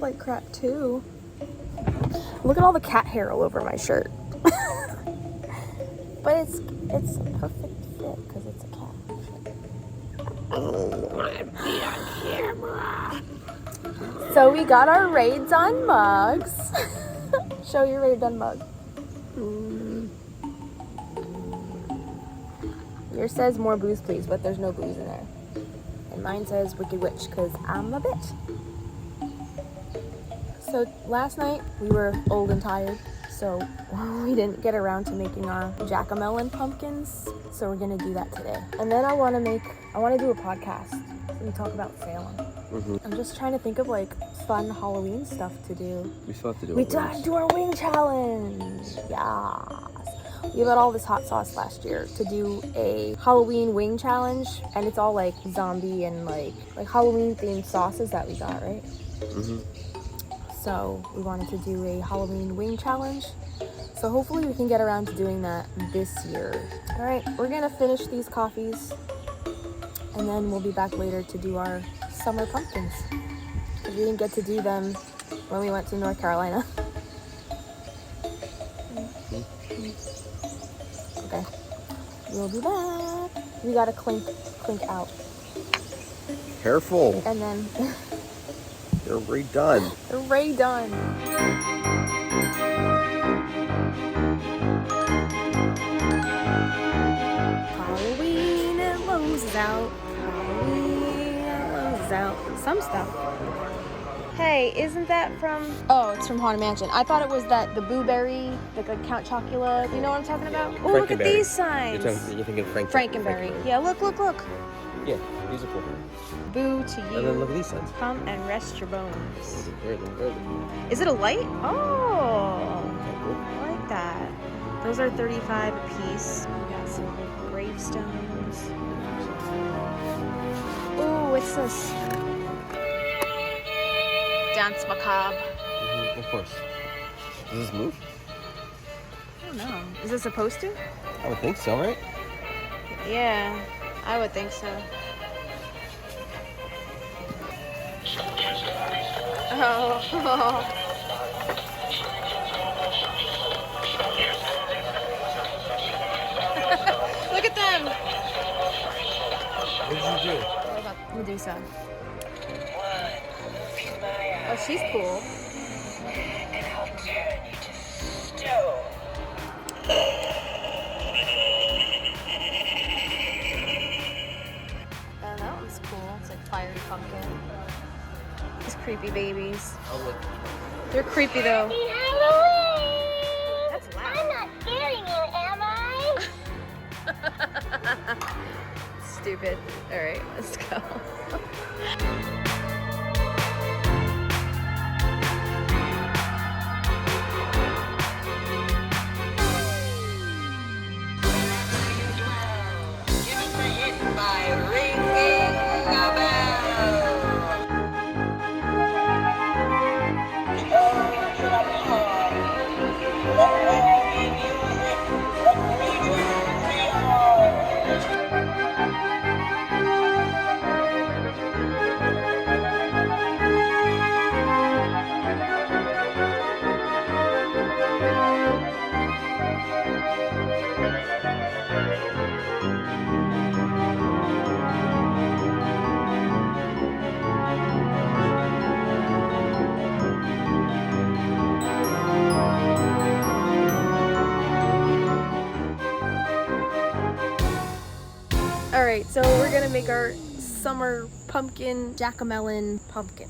Like crap too. Look at all the cat hair all over my shirt. But it's a perfect fit because it's a cat. Oh, I'm on camera. So we got our Raid Done mugs. Show your Raid Done mug. Yours says more booze please, but there's no booze in there. And mine says Wicked Witch because I'm a bitch. So last night we were old and tired, so we didn't get around to making our jack-o'-melon pumpkins. So we're gonna do that today. And then I want to do a podcast. So we talk about Salem. I'm just trying to think of like fun Halloween stuff to do. We still have to do We gotta do our wing challenge. Yes. We got all this hot sauce last year to do a Halloween wing challenge, and it's all like zombie and like Halloween themed sauces that we got, right? So we wanted to do a Halloween wing challenge. So hopefully we can get around to doing that this year. All right, we're gonna finish these coffees and then we'll be back later to do our summer pumpkins. Because we didn't get to do them when we went to North Carolina. Okay, we'll be back. We gotta clink out. Careful. And then They're already done. they're already done. Halloween at Lowe's is out. Halloween at Lowe's is out. Some stuff. Hey, isn't that from... Oh, it's from Haunted Mansion. I thought it was the Blueberry, like Count Chocula. You know what I'm talking about? Oh, look at these signs. You're thinking Frankenberry. Yeah, look. Yeah, these are cool. Boo to you. And then look at these signs. Come and rest your bones. Very good. Is it a light? Oh, I like that. Those are $35 a piece. We got some gravestones. Oh, what's this? Dance macabre. Of course. Does this move? I don't know. Is it supposed to? I would think so, right? Yeah, I would think so. Oh. Look at them. What did you do? What about Medusa? Oh, she's cool. And I'll turn you to stone. Oh, that was cool. It's like fiery pumpkin. These creepy babies. Oh, look. They're creepy though. Happy Halloween! That's loud. I'm not scaring you, am I? Stupid. Alright, let's go. Give us a hit by ringing the bell. Oh, trouble hard. Let merry music, let me do the heart. Alright, so we're gonna make our summer pumpkin jack-o'-melon pumpkin.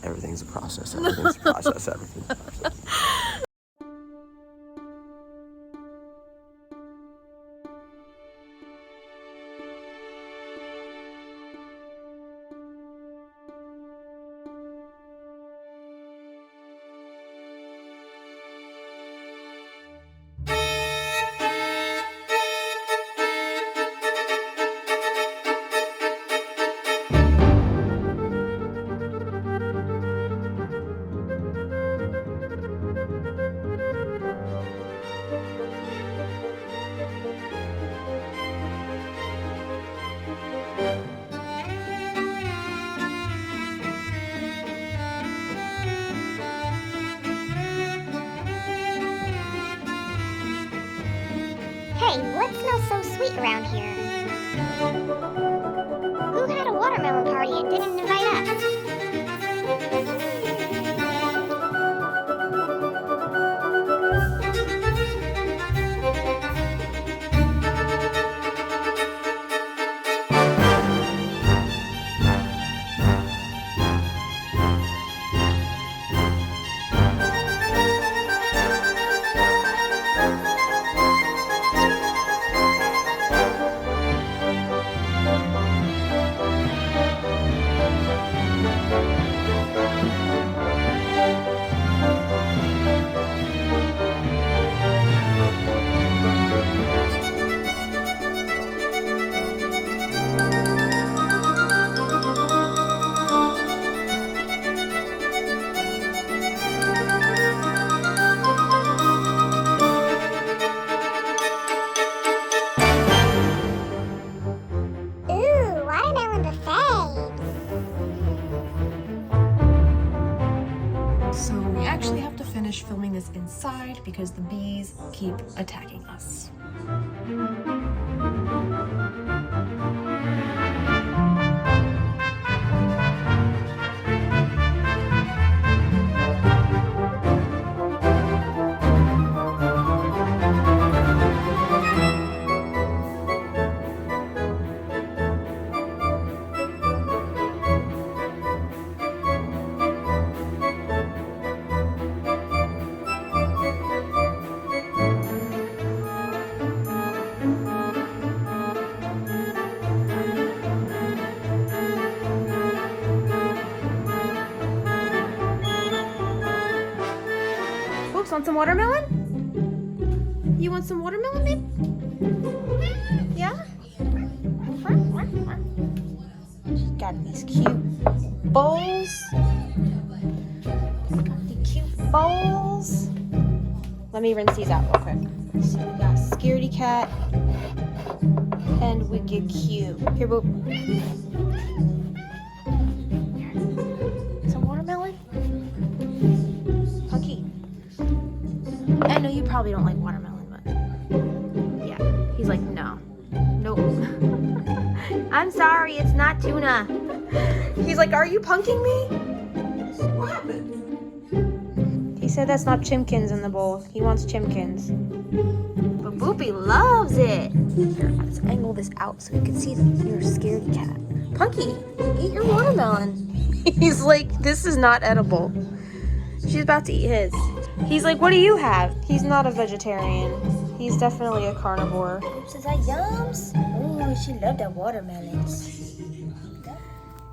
Everything's a process. Everything's a process. Hey, what smells so sweet around here? Who had a watermelon party and didn't invite us? Ooh, watermelon buffet. So we actually have to finish filming this inside because the bees keep attacking us. Folks, want some watermelon? You want some watermelon, babe? Yeah? She's got these cute bowls. Got the cute bowls. Let me rinse these out real quick. So we got Scaredy Cat and Wicked Cute. Here, Boop. Some watermelon? Punky. I know you probably don't like watermelon, but yeah. He's like, no. Nope. I'm sorry, it's not tuna. He's like, are you punking me? What happened? He said that's not chimkins in the bowl. He wants chimkins. But Boopy loves it. Here, let's angle this out so you can see your scaredy cat. Punky, eat your watermelon. He's like, this is not edible. She's about to eat his. He's like, what do you have? He's not a vegetarian. He's definitely a carnivore. Oops, is that yums? Oh, she loved that watermelons.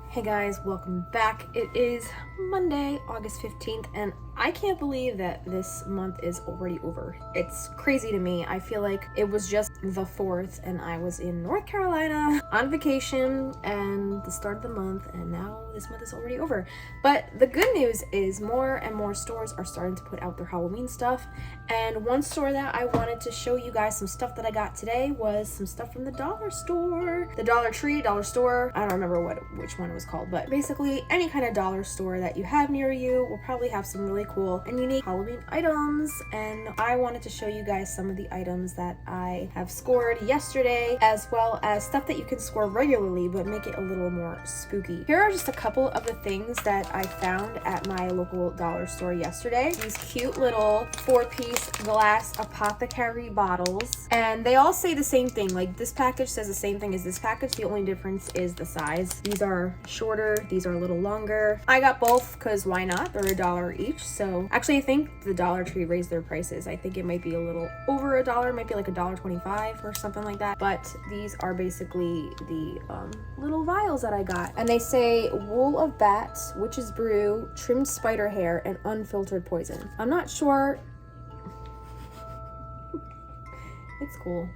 Hey guys, welcome back. It is Monday, August 15th, and I can't believe that this month is already over. It's crazy to me. I feel like it was just the 4th and I was in North Carolina on vacation and the start of the month, and now this month is already over. But the good news is more and more stores are starting to put out their Halloween stuff, and one store that I wanted to show you guys some stuff that I got today was some stuff from the dollar store. The Dollar Tree, dollar store, I don't remember which one it was called, but basically any kind of dollar store that you have near you will probably have some really cool and unique Halloween items, and I wanted to show you guys some of the items that I have scored yesterday, as well as stuff that you can score regularly but make it a little more spooky. Here are just a couple of the things that I found at my local dollar store yesterday. These cute little 4-piece glass apothecary bottles, and they all say the same thing. Like, this package says the same thing as this package. The only difference is the size. These are shorter, these are a little longer. I got both because why not? They're $1 each. So actually I think the Dollar Tree raised their prices. I think it might be a little over $1, might be like $1.25 or something like that. But these are basically the little vials that I got, and they say wool of bats, witch's brew, trimmed spider hair, and unfiltered poison. I'm not sure. It's cool.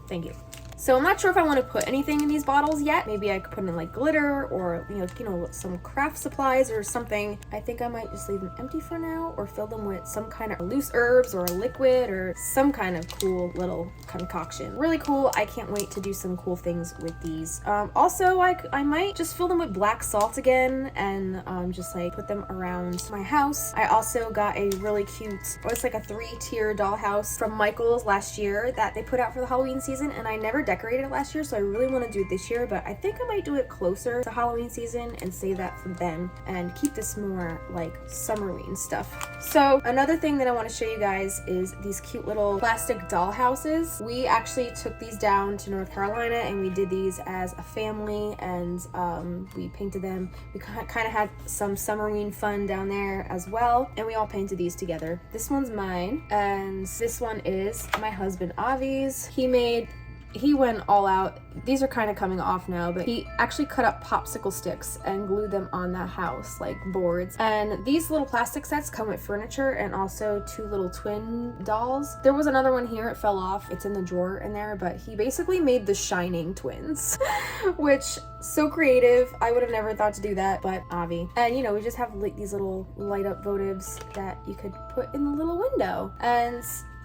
Thank you. So I'm not sure if I want to put anything in these bottles yet. Maybe I could put in like glitter or, you know, some craft supplies or something. I think I might just leave them empty for now or fill them with some kind of loose herbs or a liquid or some kind of cool little concoction. Really cool. I can't wait to do some cool things with these. Also, I might just fill them with black salt again and just like put them around my house. I also got a really cute, it's like a 3-tier dollhouse from Michael's last year that they put out for the Halloween season, and I never decorated it last year, so I really want to do it this year, but I think I might do it closer to Halloween season and save that for then and keep this more like Summerween stuff. So another thing that I want to show you guys is these cute little plastic doll houses. We actually took these down to North Carolina and we did these as a family, and we painted them. We kind of had some Summerween fun down there as well, and we all painted these together. This one's mine, and this one is my husband Avi's. He went all out. These are kind of coming off now, but he actually cut up popsicle sticks and glued them on the house like boards. And these little plastic sets come with furniture and also 2 little twin dolls. There was another one here, it fell off. It's in the drawer in there, but he basically made the Shining twins, which so creative. I would have never thought to do that, but Avi. And you know, we just have like these little light up votives that you could put in the little window. And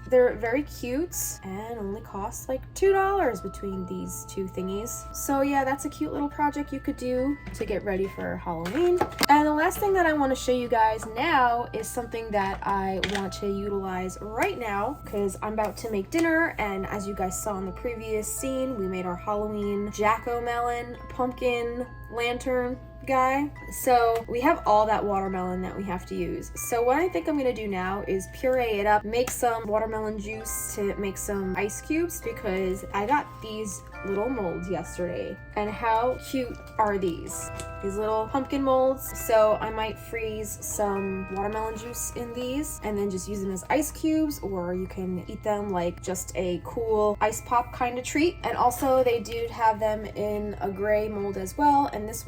they're very cute and only cost like $2 between these 2 thingies. So yeah, that's a cute little project you could do to get ready for Halloween. And the last thing that I want to show you guys now is something that I want to utilize right now because I'm about to make dinner, and as you guys saw in the previous scene, we made our Halloween jack-o'-melon pumpkin lantern guy. So we have all that watermelon that we have to use. So what I think I'm gonna do now is puree it up, make some watermelon juice to make some ice cubes, because I got these little molds yesterday, and how cute are these little pumpkin molds. So I might freeze some watermelon juice in these and then just use them as ice cubes, or you can eat them like just a cool ice pop kind of treat. And also they do have them in a gray mold as well, and these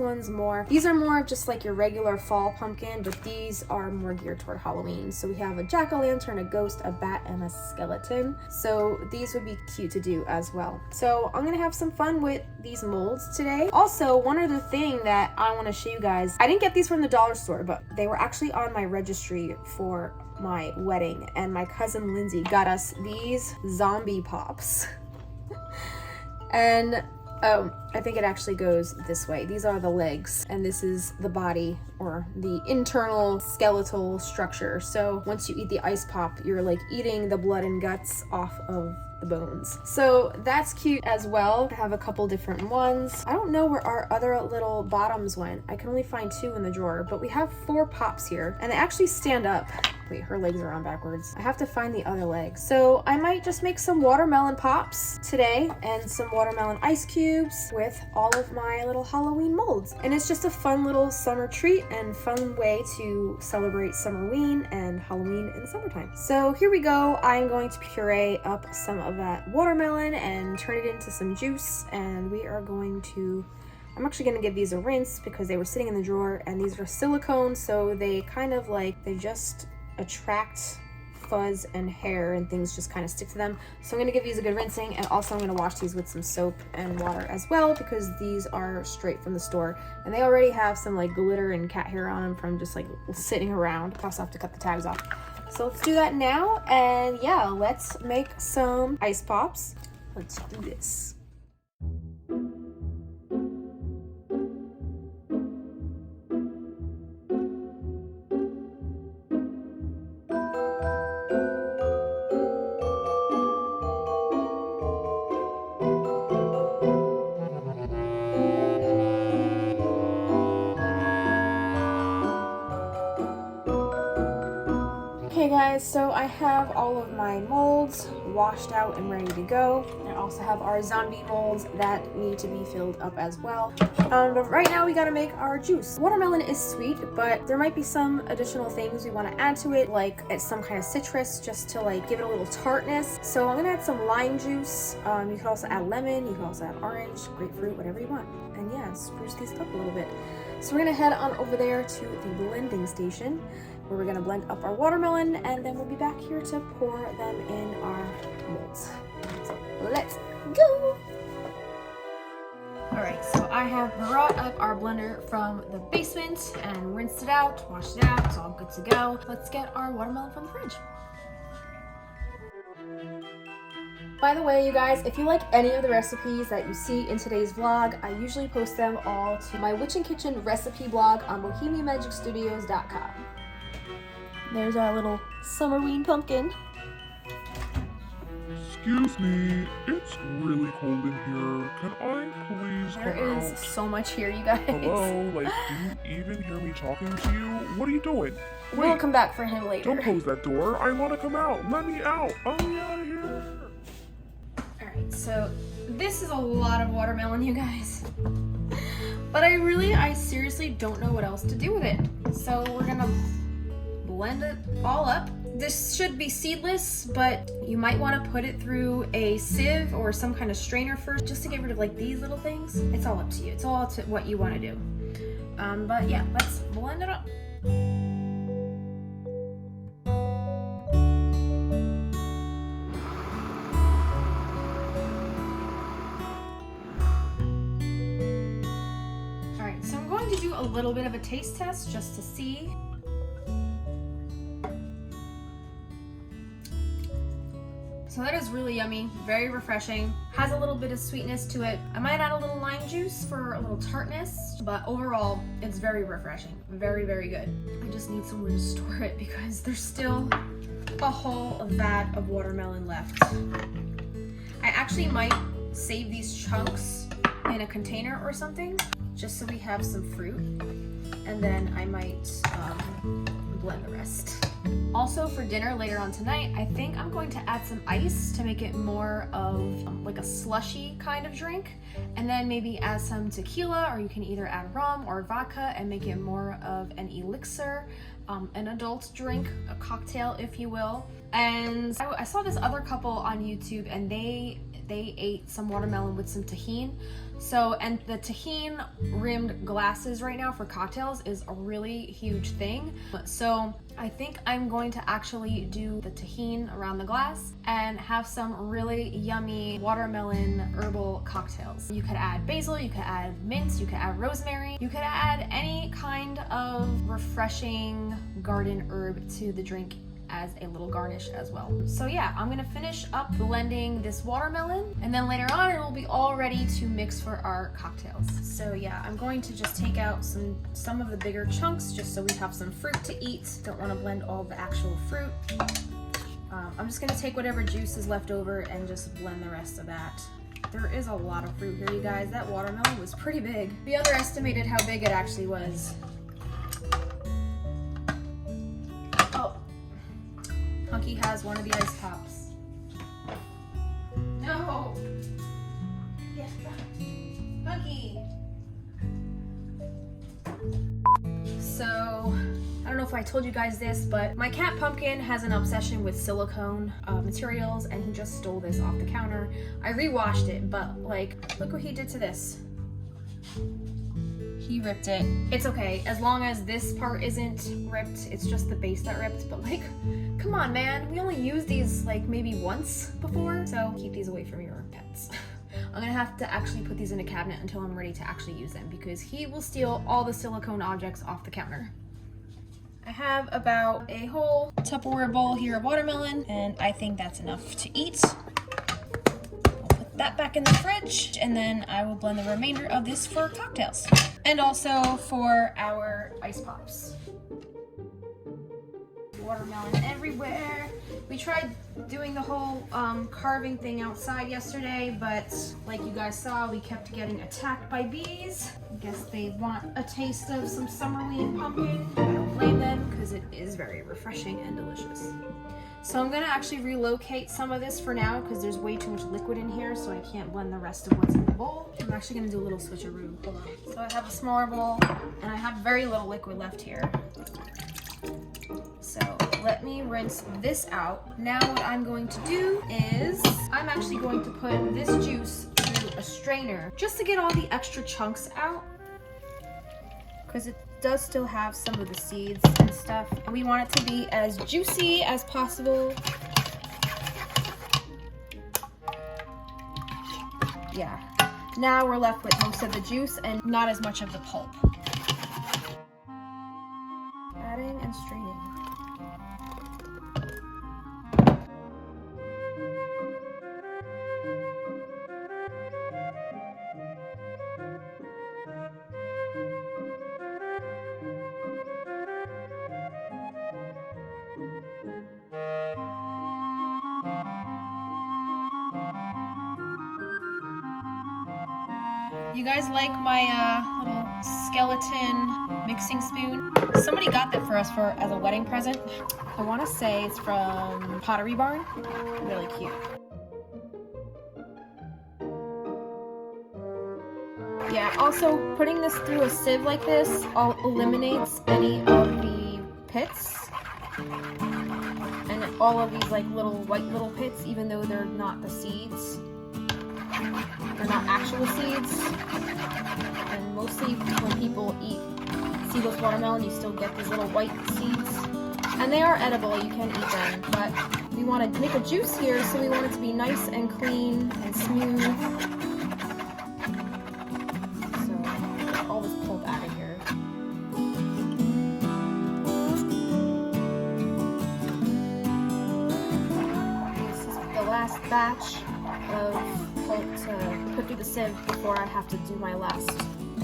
are more of just like your regular fall pumpkin, but these are more geared toward Halloween. So we have a jack-o'-lantern, a ghost, a bat, and a skeleton. So these would be cute to do as well. So I'm gonna have some fun with these molds today. Also, one other thing that I want to show you guys, I didn't get these from the dollar store, but they were actually on my registry for my wedding, and my cousin Lindsay got us these zombie pops. And I think it actually goes this way. These are the legs, and this is the body, or the internal skeletal structure. So once you eat the ice pop, you're like eating the blood and guts off of the bones. So that's cute as well. I have a couple different ones. I don't know where our other little bottoms went. I can only find 2 in the drawer, but we have 4 pops here, and they actually stand up. Wait, her legs are on backwards. I have to find the other leg. So I might just make some watermelon pops today and some watermelon ice cubes with all of my little Halloween molds. And it's just a fun little summer treat and fun way to celebrate Summerween and Halloween in the summertime. So here we go. I'm going to puree up some of that watermelon and turn it into some juice, and we are going to, I'm actually going to give these a rinse because they were sitting in the drawer, and these are silicone, so they kind of like, they just attract fuzz and hair and things just kind of stick to them. So I'm going to give these a good rinsing, and also I'm going to wash these with some soap and water as well, because these are straight from the store and they already have some like glitter and cat hair on them from just like sitting around. I also have to cut the tags off. So let's do that now, and yeah, let's make some ice pops. Let's do this. Okay guys, so I have all of my molds washed out and ready to go. I also have our zombie molds that need to be filled up as well. But right now we gotta make our juice. Watermelon is sweet, but there might be some additional things we want to add to it, like it's some kind of citrus, just to like give it a little tartness. So I'm gonna add some lime juice. You could also add lemon, you could also add orange, grapefruit, whatever you want. And yeah, spruce these up a little bit. So we're gonna head on over there to the blending station, where we're gonna blend up our watermelon, and then we'll be back here to pour them in our molds. So let's go! I have brought up our blender from the basement and rinsed it out, washed it out. It's all good to go. Let's get our watermelon from the fridge. By the way, you guys, if you like any of the recipes that you see in today's vlog, I usually post them all to my Witch and Kitchen recipe blog on bohemianmagicstudios.com. There's our little Summerween pumpkin. Excuse me, it's really cold in here. Can I please There come is out? so much here, you guys. Hello? Like, do you even hear me talking to you? What are you doing? We'll Wait, come back for him later. don't close that door. I want to come out. Let me out. Let me out of here. Alright, so this is a lot of watermelon, you guys. But I seriously don't know what else to do with it. So we're gonna blend it all up. This should be seedless, but you might want to put it through a sieve or some kind of strainer first, just to get rid of like these little things. It's all up to you. It's all to what you want to do. But yeah, let's blend it up. Alright, so I'm going to do a little bit of a taste test just to see. So that is really yummy, very refreshing, has a little bit of sweetness to it. I might add a little lime juice for a little tartness, but overall, it's very refreshing, very, very good. I just need somewhere to store it because there's still a whole vat of watermelon left. I actually might save these chunks in a container or something, just so we have some fruit, and then I might blend the rest. Also for dinner later on tonight, I think I'm going to add some ice to make it more of like a slushy kind of drink, and then maybe add some tequila, or you can either add rum or vodka and make it more of an elixir, an adult drink, a cocktail if you will. And I saw this other couple on YouTube and they ate some watermelon with some tahini. So, and the tahini rimmed glasses right now for cocktails is a really huge thing. So I think I'm going to actually do the tahini around the glass and have some really yummy watermelon herbal cocktails. You could add basil, you could add mint, you could add rosemary, you could add any kind of refreshing garden herb to the drink as a little garnish as well. So yeah, I'm gonna finish up blending this watermelon, and then later on it will be all ready to mix for our cocktails. So yeah, I'm going to just take out some of the bigger chunks just so we have some fruit to eat. Don't want to blend all the actual fruit. I'm just gonna take whatever juice is left over and just blend the rest of that. There is a lot of fruit here, you guys. That watermelon was pretty big. We underestimated how big it actually was. Hunky has one of the ice pops. No! Yes, Hunky! So, I don't know if I told you guys this, but my cat Pumpkin has an obsession with silicone materials, and he just stole this off the counter. I re-washed it, but like, look what he did to this. He ripped it. It's okay, as long as this part isn't ripped, it's just the base that ripped, but like, come on man, we only used these like maybe once before, so keep these away from your pets. I'm gonna have to actually put these in a cabinet until I'm ready to actually use them, because he will steal all the silicone objects off the counter. I have about a whole Tupperware bowl here of watermelon, and I think that's enough to eat. That back in the fridge, and then I will blend the remainder of this for cocktails and also for our ice pops. Watermelon everywhere. We tried doing the whole carving thing outside yesterday, but like you guys saw, we kept getting attacked by bees. I guess they want a taste of some Summerween pumpkin. I don't blame them, because it is very refreshing and delicious. So I'm gonna actually relocate some of this for now because there's way too much liquid in here, so I can't blend the rest of what's in the bowl. I'm actually gonna do a little switcheroo. Hold on. So I have a smaller bowl and I have very little liquid left here. So let me rinse this out. Now what I'm going to do is I'm actually going to put this juice through a strainer just to get all the extra chunks out, because it does still have some of the seeds and stuff, and we want it to be as juicy as possible. Yeah, Now we're left with most of the juice and not as much of the pulp. Adding and straining. You guys like my little skeleton mixing spoon? Somebody got that for us as a wedding present. I want to say it's from Pottery Barn. Really cute. Yeah, also putting this through a sieve like this eliminates any of the pits. And all of these like little white little pits, even though they're not the seeds. They're not actual seeds. And mostly when people eat seedless watermelon, you still get these little white seeds. And they are edible, you can eat them. But we want to make a juice here, so we want it to be nice and clean and smooth. So get all this pulp out of here. This is the last batch of pulp to put through the sieve before I have to do my last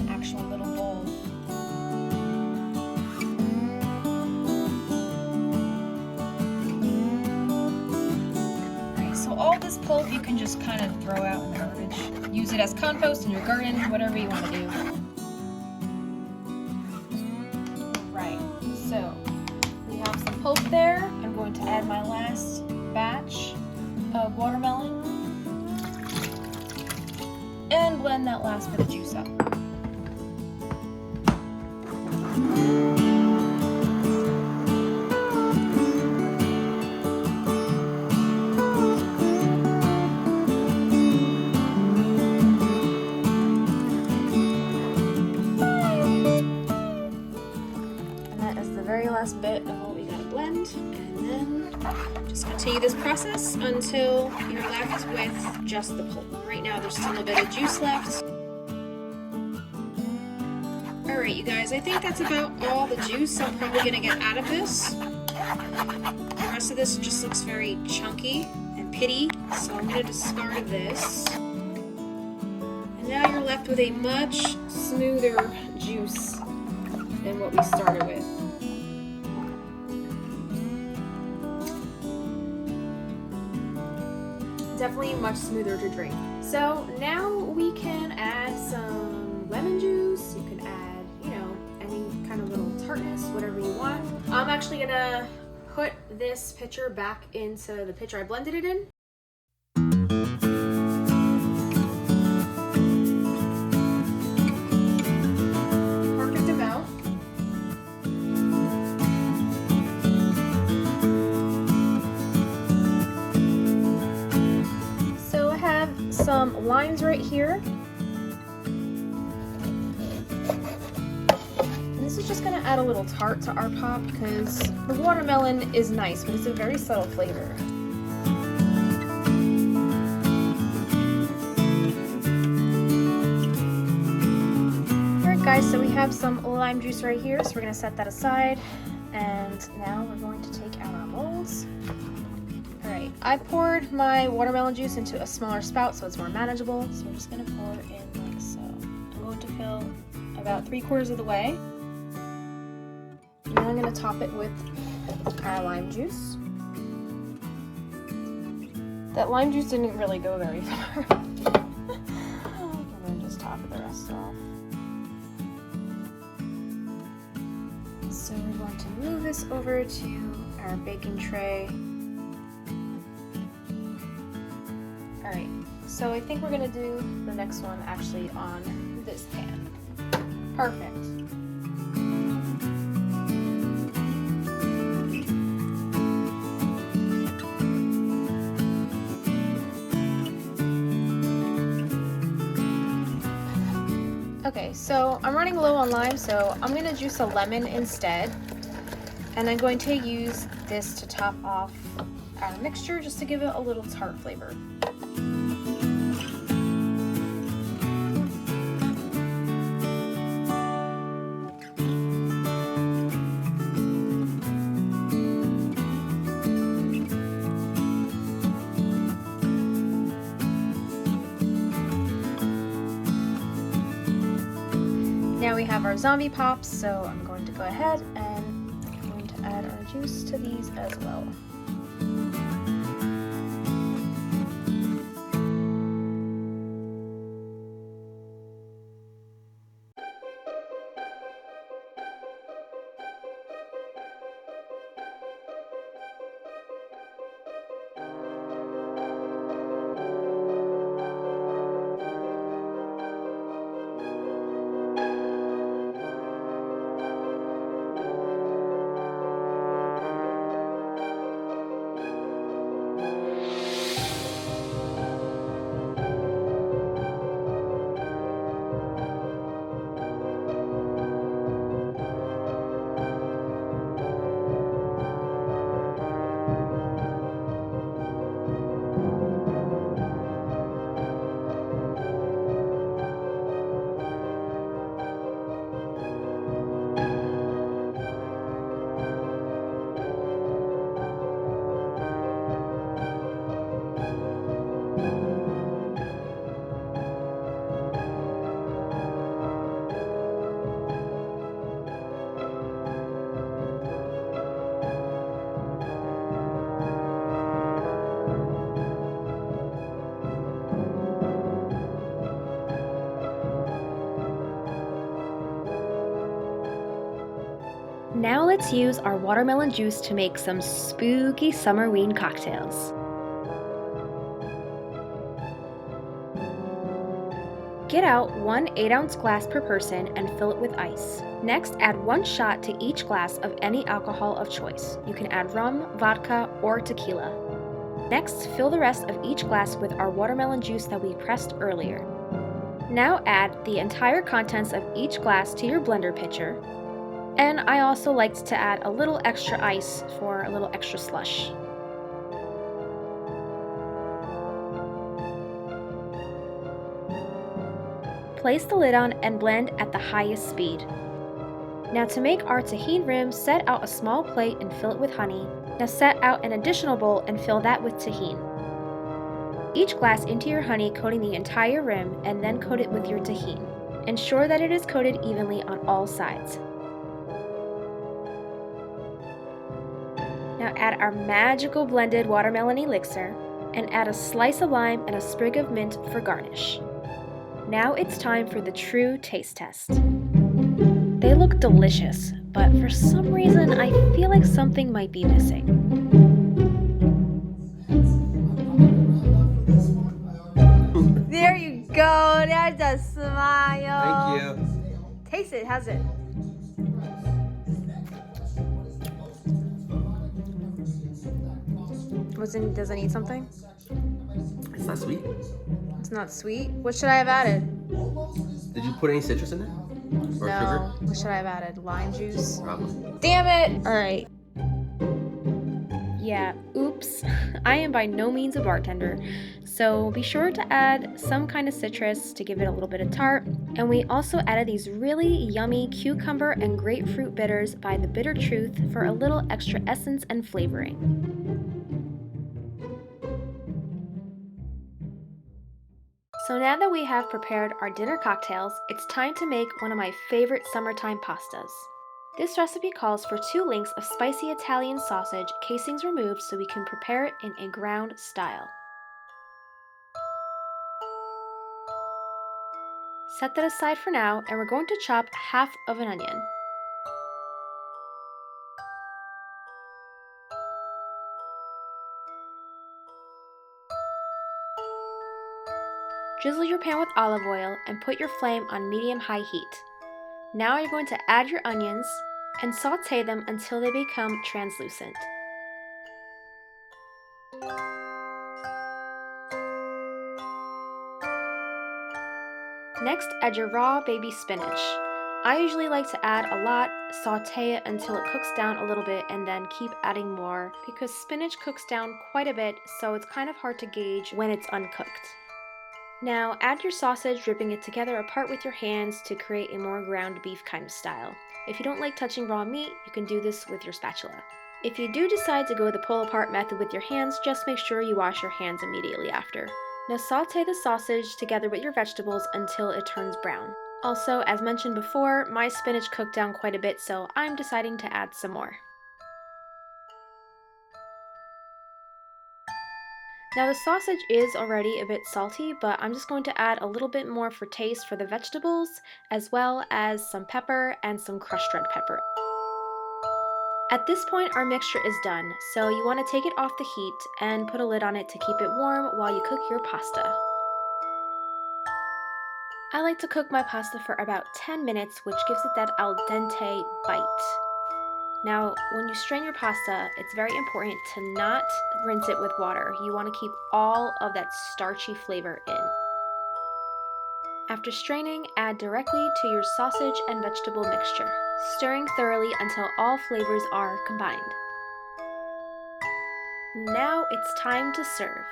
actual little bowl. Alright, so all this pulp you can just kind of throw out in the garbage. Use it as compost in your garden, whatever you want to do. Right, so we have some pulp there. I'm going to add my last batch of watermelon and blend that last bit of juice up. And that is the very last bit of what we gotta blend, and then just continue this process until you're left with just the pulp. Right now there's still a bit of juice left. Alright you guys, I think that's about all the juice I'm probably going to get out of this. The rest of this just looks very chunky and pitty, so I'm going to discard this. And now you're left with a much smoother juice than what we started with. Definitely much smoother to drink. So now we can add some lemon juice. You can add, you know, any kind of little tartness, whatever you want. I'm actually gonna put this pitcher back into the pitcher I blended it in. Perfect amount. Some limes right here. And this is just going to add a little tart to our pop because the watermelon is nice, but it's a very subtle flavor. Alright guys, so we have some lime juice right here, so we're going to set that aside. And now we're going to take out our molds. Alright, I poured my watermelon juice into a smaller spout so it's more manageable. So we're just going to pour it in like so. I'm going to fill about 3/4 of the way. And then I'm going to top it with our lime juice. That lime juice didn't really go very far. And then just top it the rest off. So we're going to move this over to our baking tray. Alright, so I think we're going to do the next one actually on this pan. Perfect. Okay, so I'm running low on lime, so I'm going to juice a lemon instead. And I'm going to use this to top off our mixture just to give it a little tart flavor. we have our zombie pops, so I'm going to go ahead and I'm going to add our juice to these as well. Now let's use our watermelon juice to make some spooky Summerween cocktails. Get out 1 8-ounce glass per person and fill it with ice. Next, add 1 shot to each glass of any alcohol of choice. You can add rum, vodka, or tequila. Next, fill the rest of each glass with our watermelon juice that we pressed earlier. Now add the entire contents of each glass to your blender pitcher. And I also liked to add a little extra ice for a little extra slush. Place the lid on and blend at the highest speed. Now to make our tahini rim, set out a small plate and fill it with honey. Now set out an additional bowl and fill that with tahini. Each glass into your honey, coating the entire rim, and then coat it with your tahini. Ensure that it is coated evenly on all sides. Now add our magical blended watermelon elixir and add a slice of lime and a sprig of mint for garnish. Now it's time for the true taste test. They look delicious, but for some reason I feel like something might be missing. There you go. There's a smile. Thank you. Taste it. How's it? Does it need something? It's not sweet. It's not sweet. What should I have added? Did you put any citrus in it? Or No. sugar? What should I have added? Lime juice? Probably. Damn it! Alright. Yeah, oops. I am by no means a bartender, so be sure to add some kind of citrus to give it a little bit of tart. And we also added these really yummy cucumber and grapefruit bitters by The Bitter Truth for a little extra essence and flavoring. So now that we have prepared our dinner cocktails, it's time to make one of my favorite summertime pastas. This recipe calls for 2 links of spicy Italian sausage, casings removed so we can prepare it in a ground style. Set that aside for now, and we're going to chop half of an onion. Drizzle your pan with olive oil and put your flame on medium-high heat. Now you're going to add your onions and saute them until they become translucent. Next, add your raw baby spinach. I usually like to add a lot, saute it until it cooks down a little bit, and then keep adding more because spinach cooks down quite a bit, so it's kind of hard to gauge when it's uncooked. Now add your sausage, dripping it together apart with your hands to create a more ground beef kind of style. If you don't like touching raw meat, you can do this with your spatula. If you do decide to go the pull apart method with your hands, just make sure you wash your hands immediately after. Now saute the sausage together with your vegetables until it turns brown. Also, as mentioned before, my spinach cooked down quite a bit, so I'm deciding to add some more. Now the sausage is already a bit salty, but I'm just going to add a little bit more for taste for the vegetables, as well as some pepper and some crushed red pepper. At this point, our mixture is done, so you want to take it off the heat and put a lid on it to keep it warm while you cook your pasta. I like to cook my pasta for about 10 minutes, which gives it that al dente bite. Now, when you strain your pasta, it's very important to not rinse it with water. You want to keep all of that starchy flavor in. After straining, add directly to your sausage and vegetable mixture, stirring thoroughly until all flavors are combined. Now it's time to serve.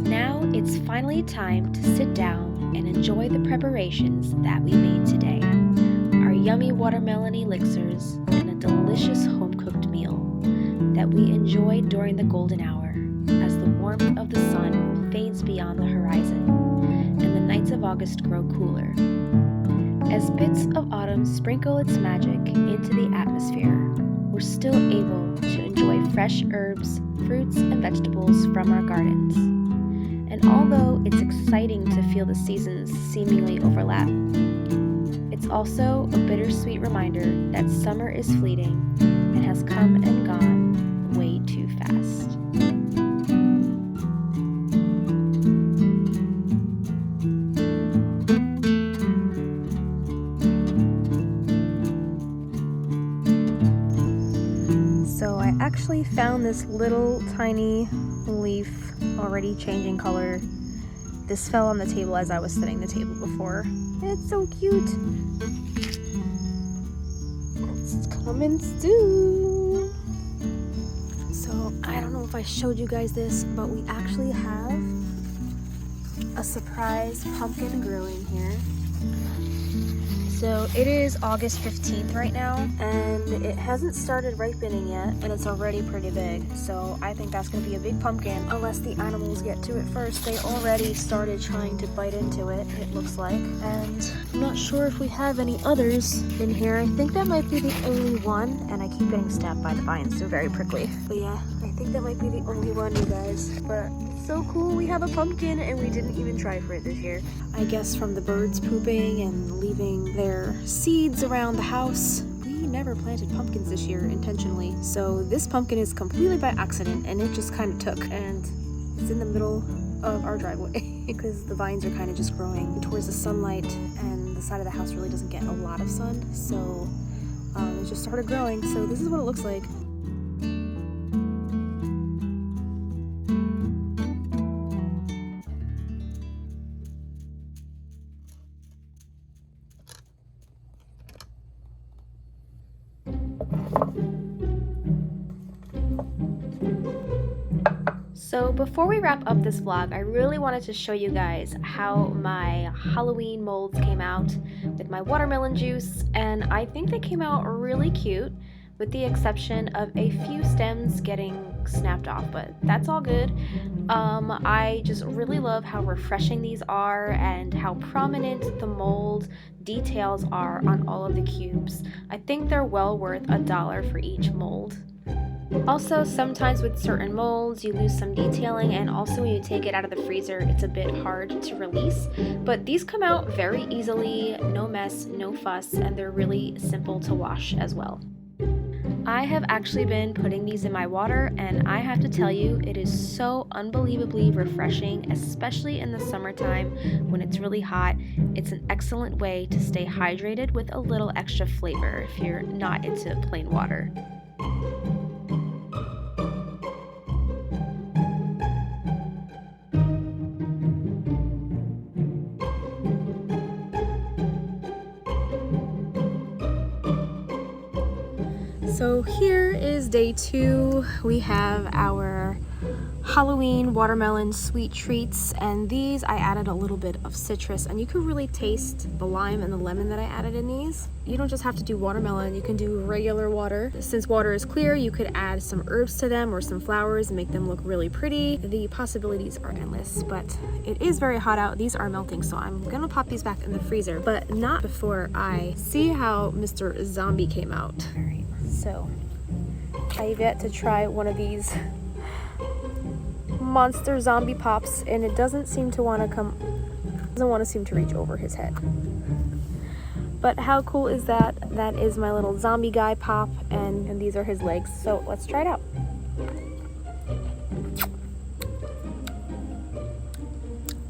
Now it's finally time to sit down and enjoy the preparations that we made today. Our yummy watermelon elixirs and a delicious home-cooked meal that we enjoyed during the golden hour as the warmth of the sun fades beyond the horizon and the nights of August grow cooler. As bits of autumn sprinkle its magic into the atmosphere, we're still able to enjoy fresh herbs, fruits, and vegetables from our gardens. And although it's exciting to feel the seasons seemingly overlap, it's also a bittersweet reminder that summer is fleeting and has come and gone way too fast. So I actually found this little tiny leaf already changing color. This fell on the table as I was setting the table before. It's so cute. It's coming soon. So I don't know if I showed you guys this, but we actually have a surprise pumpkin growing here. So it is August 15th right now, and it hasn't started ripening yet, and it's already pretty big. So I think that's going to be a big pumpkin, unless the animals get to it first. They already started trying to bite into it, it looks like. And I'm not sure if we have any others in here. I think that might be the only one, and I keep getting stabbed by the vines. They're very prickly. But yeah, I think that might be the only one, you guys. But it's so cool. We have a pumpkin, and we didn't even try for it this year. I guess from the birds pooping and leaving their seeds around the house, we never planted pumpkins this year intentionally. So this pumpkin is completely by accident, and it just kind of took, and it's in the middle of our driveway because the vines are kind of just growing towards the sunlight, and the side of the house really doesn't get a lot of sun, so it just started growing. So this is what it looks like. So before we wrap up this vlog, I really wanted to show you guys how my Halloween molds came out with my watermelon juice, and I think they came out really cute, with the exception of a few stems getting snapped off, but that's all good. I just really love how refreshing these are and how prominent the mold details are on all of the cubes. I think they're well worth $1 for each mold. Also, sometimes with certain molds, you lose some detailing, and also when you take it out of the freezer, it's a bit hard to release. But these come out very easily, no mess, no fuss, and they're really simple to wash as well. I have actually been putting these in my water, and I have to tell you, it is so unbelievably refreshing, especially in the summertime when it's really hot. It's an excellent way to stay hydrated with a little extra flavor if you're not into plain water. So here is day 2. We have our Halloween watermelon sweet treats, and these I added a little bit of citrus, and you can really taste the lime and the lemon that I added in these. You don't just have to do watermelon, you can do regular water. Since water is clear, you could add some herbs to them or some flowers and make them look really pretty. The possibilities are endless, but it is very hot out. These are melting, so I'm gonna pop these back in the freezer, but not before I see how Mr. Zombie came out. All right, so I've yet to try one of these monster zombie pops, and it doesn't seem to want to reach over his head. But how cool is that? That is my little zombie guy pop, and these are his legs. So let's try it out.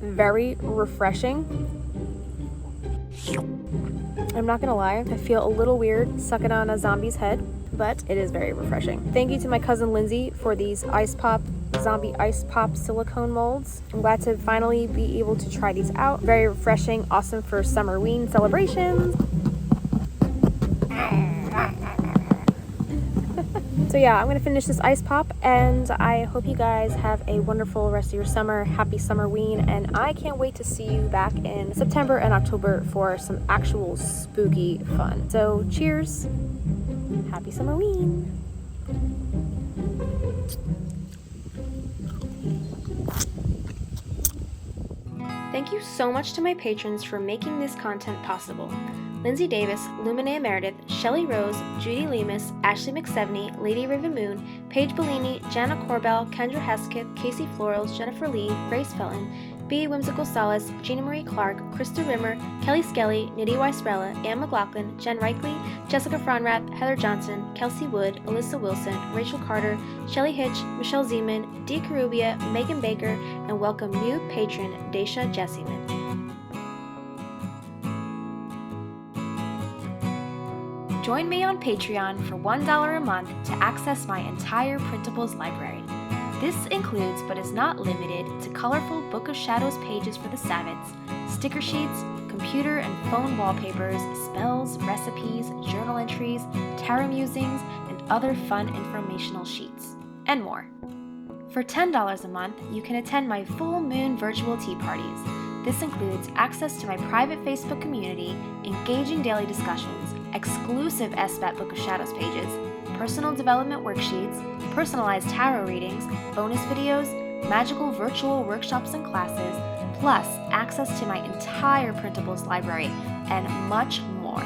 Very refreshing. I'm not gonna lie, I feel a little weird sucking on a zombie's head, but it is very refreshing. Thank you to my cousin Lindsay for these zombie ice pop silicone molds. I'm glad to finally be able to try these out. Very refreshing, awesome for Summerween celebrations. So yeah, I'm gonna finish this ice pop, and I hope you guys have a wonderful rest of your summer. Happy Summerween, and I can't wait to see you back in September and October for some actual spooky fun. So cheers, happy Summerween. Thank you so much to my patrons for making this content possible. Lindsay Davis, Luminea Meredith, Shelley Rose, Judy Lemus, Ashley McSeveny, Lady Raven Moon, Paige Bellini, Jana Corbell, Kendra Hesketh, Casey Florals, Jennifer Lee, Grace Felton, B. Whimsical Solace, Gina Marie Clark, Krista Rimmer, Kelly Skelly, Nidhi Weisbrella, Anne McLaughlin, Jen Reichley, Jessica Fronrath, Heather Johnson, Kelsey Wood, Alyssa Wilson, Rachel Carter, Shelley Hitch, Michelle Zeman, Dee Carubia, Megan Baker, and welcome new patron Daisha Jessieman. Join me on Patreon for $1 a month to access my entire printables library. This includes, but is not limited to, colorful Book of Shadows pages for the Sabbats, sticker sheets, computer and phone wallpapers, spells, recipes, journal entries, tarot musings, and other fun informational sheets, and more. For $10 a month, you can attend my full moon virtual tea parties. This includes access to my private Facebook community, engaging daily discussions, exclusive SBAT Book of Shadows pages, personal development worksheets, personalized tarot readings, bonus videos, magical virtual workshops and classes, plus access to my entire printables library, and much more.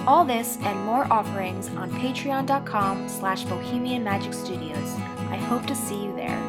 All this and more offerings on patreon.com/Bohemian Magic Studios. I hope to see you there.